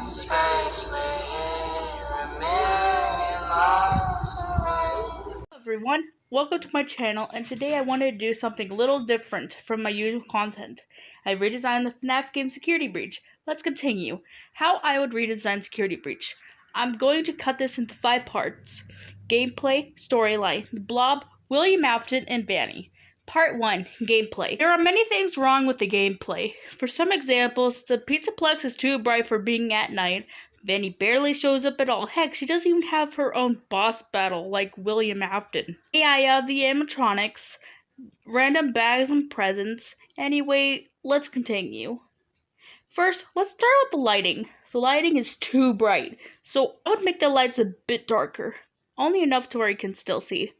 Hello everyone, welcome to my channel, and today I wanted to do something a little different from my usual content. I redesigned the FNaF game Security Breach. Let's continue. How I would redesign Security Breach. I'm going to cut this into 5 parts. Gameplay, storyline, Blob, William Afton, and Vanny. Part 1. Gameplay. There are many things wrong with the gameplay. For some examples, the Pizzaplex is too bright for being at night. Vanny barely shows up at all. Heck, she doesn't even have her own boss battle like William Afton. AI of the animatronics, random bags and presents. Anyway, let's continue. First, let's start with the lighting. The lighting is too bright, so I would make the lights a bit darker. Only enough to where you can still see.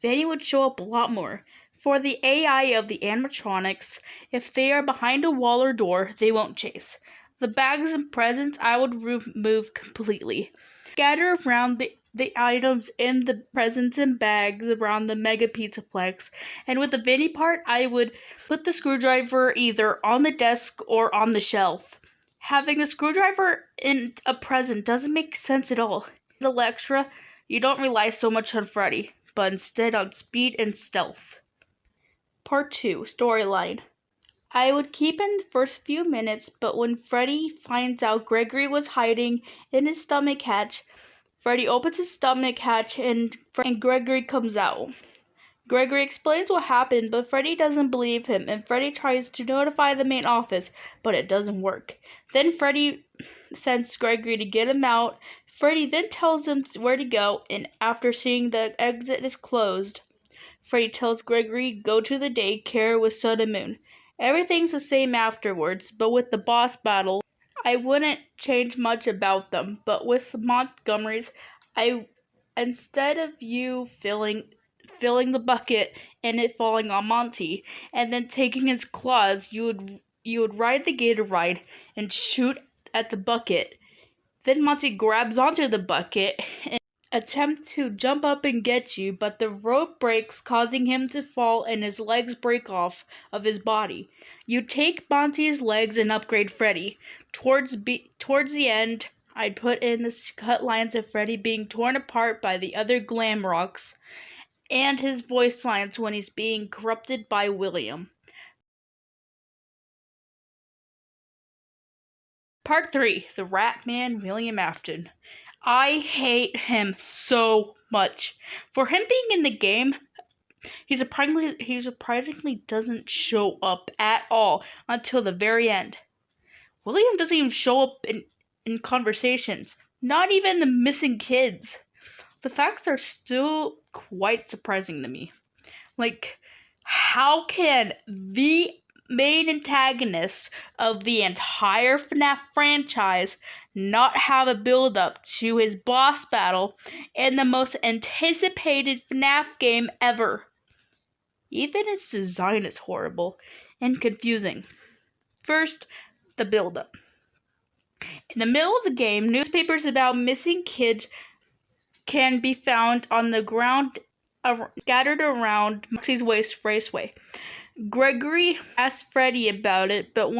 Vanny would show up a lot more. For the AI of the animatronics, if they are behind a wall or door, they won't chase. The bags and presents I would remove completely. Scatter around the items in the presents and bags around the Mega Pizzaplex. And with the Vanny part, I would put the screwdriver either on the desk or on the shelf. Having a screwdriver in a present doesn't make sense at all. A little extra, you don't rely so much on Freddy, but instead on speed and stealth. Part 2. Storyline. I would keep in the first few minutes, but when Freddy finds out Gregory was hiding in his stomach hatch, Freddy opens his stomach hatch and Gregory comes out. Gregory explains what happened, but Freddy doesn't believe him, and Freddy tries to notify the main office, but it doesn't work. Then Freddy sends Gregory to get him out. Freddy then tells him where to go, and after seeing the exit is closed, Freddy tells Gregory go to the daycare with Sun and Moon. Everything's the same afterwards, but with the boss battle, I wouldn't change much about them. But with Montgomery's, instead of you filling the bucket and it falling on Monty, and then taking his claws, you would ride the gator ride and shoot at the bucket. Then Monty grabs onto the bucket and attempt to jump up and get you, but the rope breaks, causing him to fall and his legs break off of his body. You take Monty's legs and upgrade Freddy. Towards the end, I'd put in the cut lines of Freddy being torn apart by the other glam rocks, and his voice lines when he's being corrupted by William. Part 3. The Rat Man, William Afton. I hate him so much. For him being in the game, he surprisingly doesn't show up at all until the very end. William doesn't even show up in conversations, not even the missing kids. The facts are still quite surprising to me. Like, how can the main antagonist of the entire FNaF franchise not have a build-up to his boss battle in the most anticipated FNaF game ever? Even its design is horrible and confusing. First, the build-up. In the middle of the game, newspapers about missing kids can be found on the ground scattered around Moxie's Waste Raceway. Gregory asks Freddy about it, but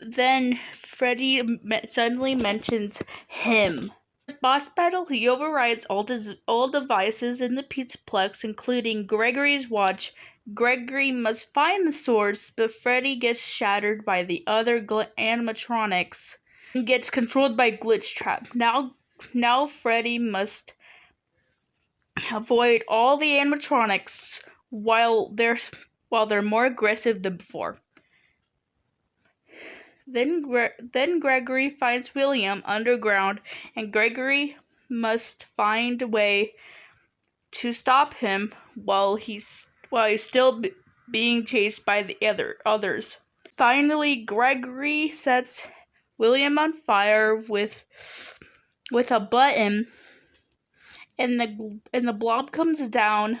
then Freddy suddenly mentions him. In his boss battle, he overrides all devices in the Pizzaplex, including Gregory's watch. Gregory must find the source, but Freddy gets shattered by the other animatronics and gets controlled by Glitch Trap. Now Freddy must avoid all the animatronics while they're more aggressive than before. Then Gregory finds William underground, and Gregory must find a way to stop him while he's still being chased by the others. Finally, Gregory sets William on fire with a button, and the blob comes down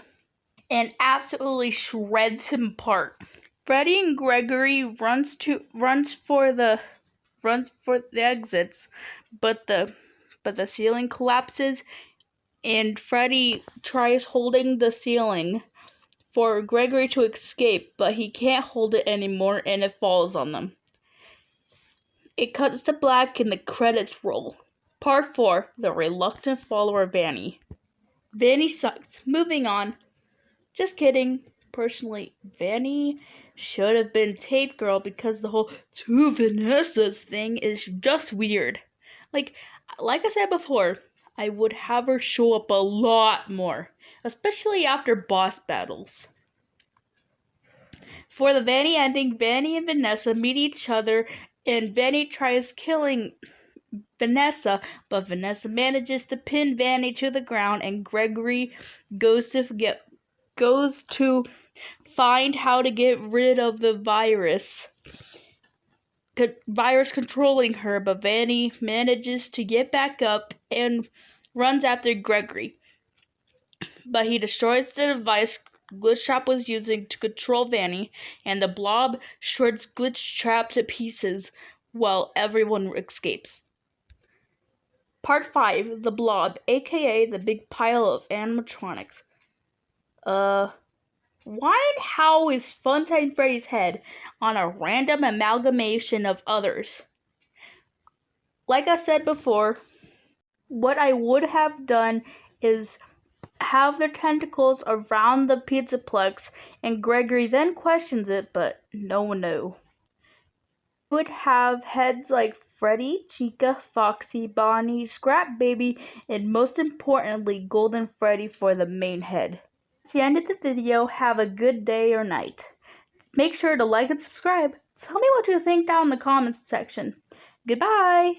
and absolutely shreds him apart. Freddy and Gregory runs for the exits, but the ceiling collapses, and Freddy tries holding the ceiling for Gregory to escape, but he can't hold it anymore, and it falls on them. It cuts to black and the credits roll. Part 4, The Reluctant Follower Vanny. Vanny sucks. Moving on. Just kidding. Personally, Vanny should have been Tape Girl because the whole two Vanessas thing is just weird. Like I said before, I would have her show up a lot more, especially after boss battles. For the Vanny ending, Vanny and Vanessa meet each other and Vanny tries killing Vanessa, but Vanessa manages to pin Vanny to the ground and Gregory goes to find how to get rid of the virus controlling her, but Vanny manages to get back up and runs after Gregory. But he destroys the device Glitchtrap was using to control Vanny, and the Blob shreds Glitchtrap to pieces while everyone escapes. Part 5, The Blob, aka the big pile of animatronics. Why and how is Funtime Freddy's head on a random amalgamation of others? Like I said before, what I would have done is have their tentacles around the Pizzaplex, and Gregory then questions it, but no one knew. Would have heads like Freddy, Chica, Foxy, Bonnie, Scrap Baby, and most importantly, Golden Freddy for the main head. That's the end of the video. Have a good day or night. Make sure to like and subscribe. Tell me what you think down in the comments section. Goodbye!